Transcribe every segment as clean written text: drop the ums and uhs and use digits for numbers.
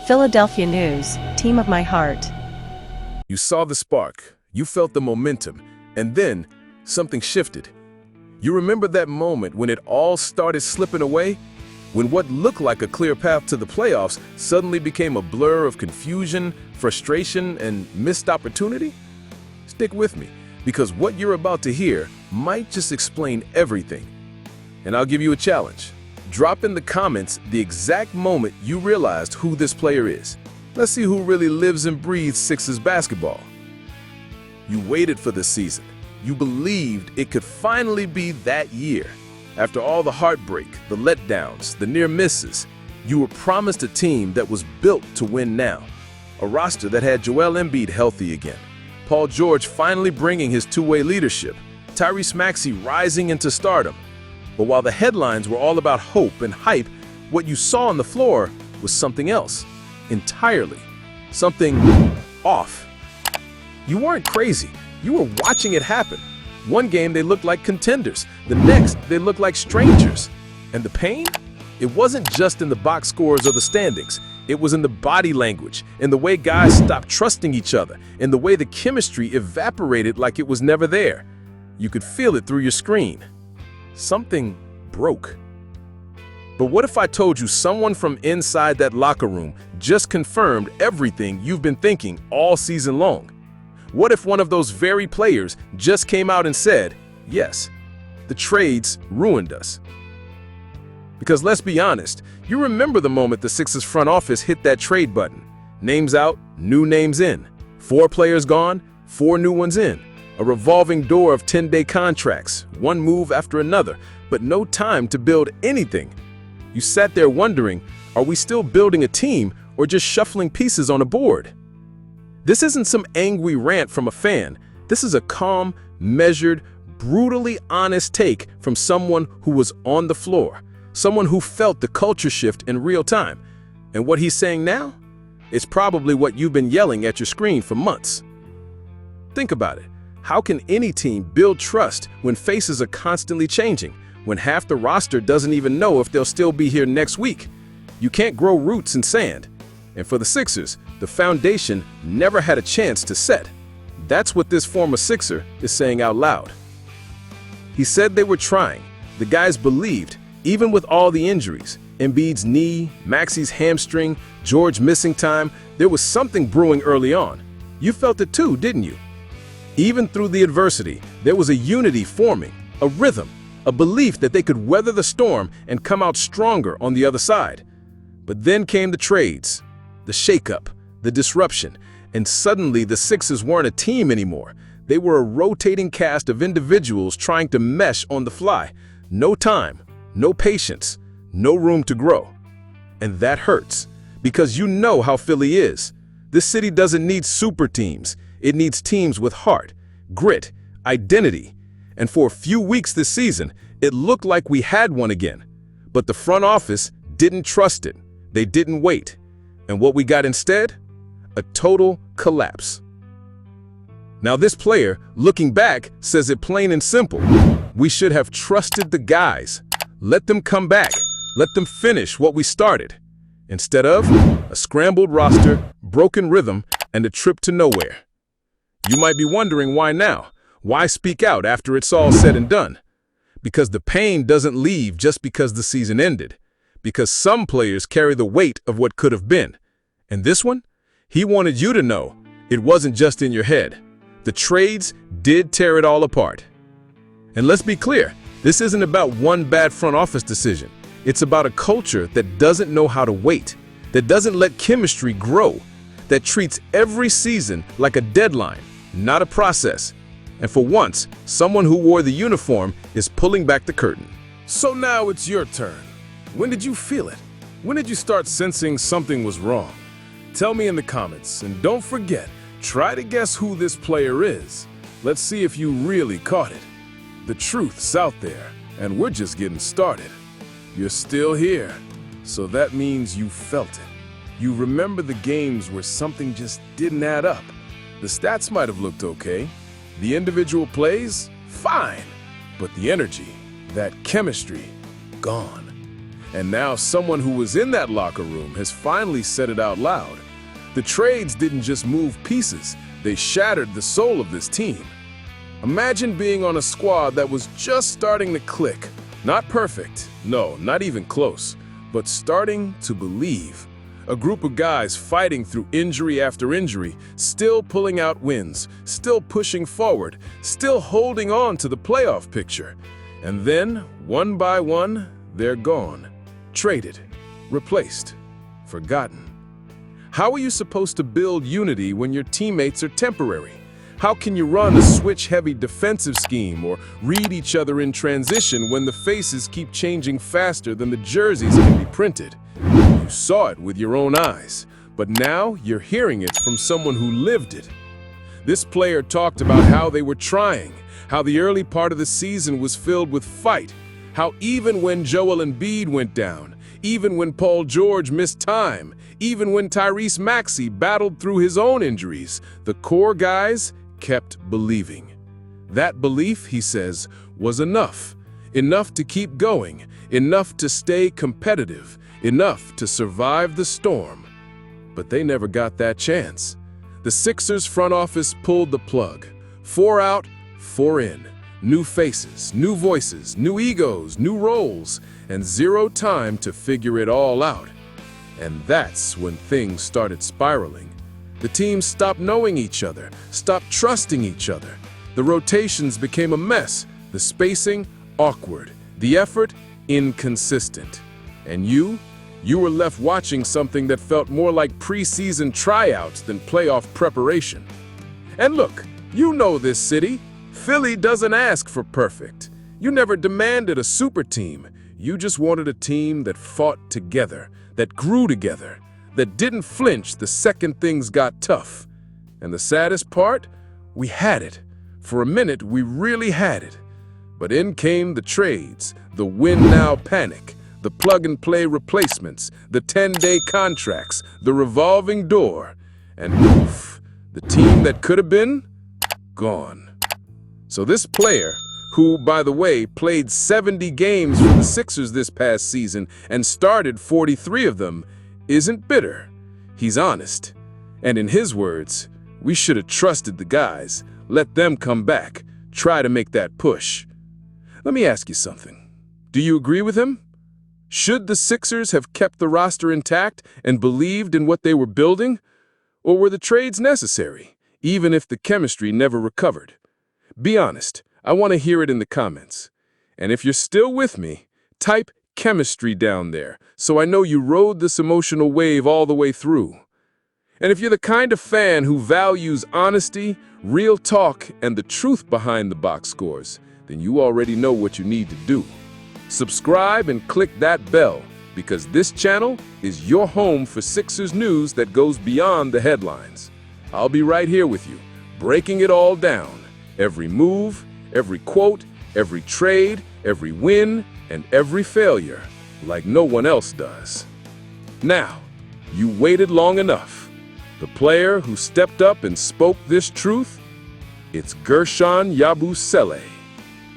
Philadelphia News, team of my heart. You saw the spark, you felt the momentum, and then something shifted. You remember that moment when it all started slipping away? When what looked like a clear path to the playoffs suddenly became a blur of confusion, frustration, and missed opportunity? Stick with me, because what you're about to hear might just explain everything. And I'll give you a challenge. Drop in the comments the exact moment you realized who this player is. Let's see who really lives and breathes Sixers basketball. You waited for the season. You believed it could finally be that year. After all the heartbreak, the letdowns, the near misses, you were promised a team that was built to win now. A roster that had Joel Embiid healthy again, Paul George finally bringing his two-way leadership, Tyrese Maxey rising into stardom. But while the headlines were all about hope and hype, what you saw on the floor was something else, entirely. Something off. You weren't crazy. You were watching it happen. One game they looked like contenders. The next, they looked like strangers. And the pain? It wasn't just in the box scores or the standings. It was in the body language, in the way guys stopped trusting each other, in the way the chemistry evaporated like it was never there. You could feel it through your screen. Something broke. But what if I told you someone from inside that locker room just confirmed everything you've been thinking all season long? What if one of those very players just came out and said, yes, the trades ruined us? Because let's be honest, you remember the moment the Sixers front office hit that trade button. Names out, new names in. 4 players gone, 4 new ones in. A revolving door of 10-day contracts, one move after another, but no time to build anything. You sat there wondering, are we still building a team or just shuffling pieces on a board? This isn't some angry rant from a fan. This is a calm, measured, brutally honest take from someone who was on the floor, someone who felt the culture shift in real time. And what he's saying now? It's probably what you've been yelling at your screen for months. Think about it. How can any team build trust when faces are constantly changing, when half the roster doesn't even know if they'll still be here next week? You can't grow roots in sand. And for the Sixers, the foundation never had a chance to set. That's what this former Sixer is saying out loud. He said they were trying. The guys believed, even with all the injuries, Embiid's knee, Maxey's hamstring, George missing time, there was something brewing early on. You felt it too, didn't you? Even through the adversity, there was a unity forming, a rhythm, a belief that they could weather the storm and come out stronger on the other side. But then came the trades, the shakeup, the disruption, and suddenly the Sixers weren't a team anymore. They were a rotating cast of individuals trying to mesh on the fly. No time, no patience, no room to grow. And that hurts, because you know how Philly is. This city doesn't need super teams. It needs teams with heart, grit, identity. And for a few weeks this season, it looked like we had one again. But the front office didn't trust it. They didn't wait. And what we got instead? A total collapse. Now this player, looking back, says it plain and simple. We should have trusted the guys. Let them come back. Let them finish what we started. Instead of a scrambled roster, broken rhythm, and a trip to nowhere. You might be wondering why now? Why speak out after it's all said and done? Because the pain doesn't leave just because the season ended. Because some players carry the weight of what could have been. And this one? He wanted you to know it wasn't just in your head. The trades did tear it all apart. And let's be clear, this isn't about one bad front office decision. It's about a culture that doesn't know how to wait, that doesn't let chemistry grow, that treats every season like a deadline, not a process. And for once, someone who wore the uniform is pulling back the curtain. So now it's your turn. When did you feel it? When did you start sensing something was wrong? Tell me in the comments, and don't forget, try to guess who this player is. Let's see if you really caught it. The truth's out there, and we're just getting started. You're still here, so that means you felt it. You remember the games where something just didn't add up. The stats might have looked okay. The individual plays, fine. But the energy, that chemistry, gone. And now someone who was in that locker room has finally said it out loud. The trades didn't just move pieces, they shattered the soul of this team. Imagine being on a squad that was just starting to click. Not perfect, no, not even close, but starting to believe. A group of guys fighting through injury after injury, still pulling out wins, still pushing forward, still holding on to the playoff picture. And then, one by one, they're gone. Traded, replaced, forgotten. How are you supposed to build unity when your teammates are temporary? How can you run a switch-heavy defensive scheme or read each other in transition when the faces keep changing faster than the jerseys can be printed? You saw it with your own eyes, but now you're hearing it from someone who lived it. This player talked about how they were trying, how the early part of the season was filled with fight, how even when Joel Embiid went down, even when Paul George missed time, even when Tyrese Maxey battled through his own injuries, the core guys kept believing. That belief, he says, was enough. Enough to keep going, enough to stay competitive, enough to survive the storm. But they never got that chance. The Sixers front office pulled the plug. 4 out, 4 in. New faces, new voices, new egos, new roles, and zero time to figure it all out. And that's when things started spiraling. The teams stopped knowing each other, stopped trusting each other. The rotations became a mess, the spacing awkward, the effort inconsistent. And you were left watching something that felt more like preseason tryouts than playoff preparation. And look, you know this city. Philly doesn't ask for perfect. You never demanded a super team. You just wanted a team that fought together, that grew together, that didn't flinch the second things got tough. And the saddest part? We had it. For a minute, we really had it. But in came the trades, the win-now panic, the plug-and-play replacements, the 10-day contracts, the revolving door, and oof, the team that could have been, gone. So this player, who, by the way, played 70 games for the Sixers this past season and started 43 of them, isn't bitter. He's honest. And in his words, we should have trusted the guys, let them come back, try to make that push. Let me ask you something. Do you agree with him? Should the Sixers have kept the roster intact and believed in what they were building? Or were the trades necessary, even if the chemistry never recovered? Be honest. I want to hear it in the comments. And if you're still with me, type chemistry down there so I know you rode this emotional wave all the way through. And if you're the kind of fan who values honesty, real talk, and the truth behind the box scores, then you already know what you need to do. Subscribe and click that bell, because this channel is your home for Sixers news that goes beyond the headlines. I'll be right here with you, breaking it all down. Every move, every quote, every trade, every win, and every failure, like no one else does. Now, you waited long enough. The player who stepped up and spoke this truth? It's Guerschon Yabusele.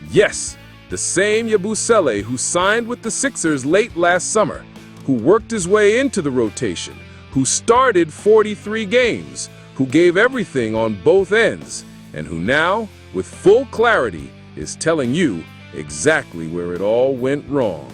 Yes, the same Yabusele who signed with the Sixers late last summer, who worked his way into the rotation, who started 43 games, who gave everything on both ends, and who now, with full clarity, is telling you exactly where it all went wrong.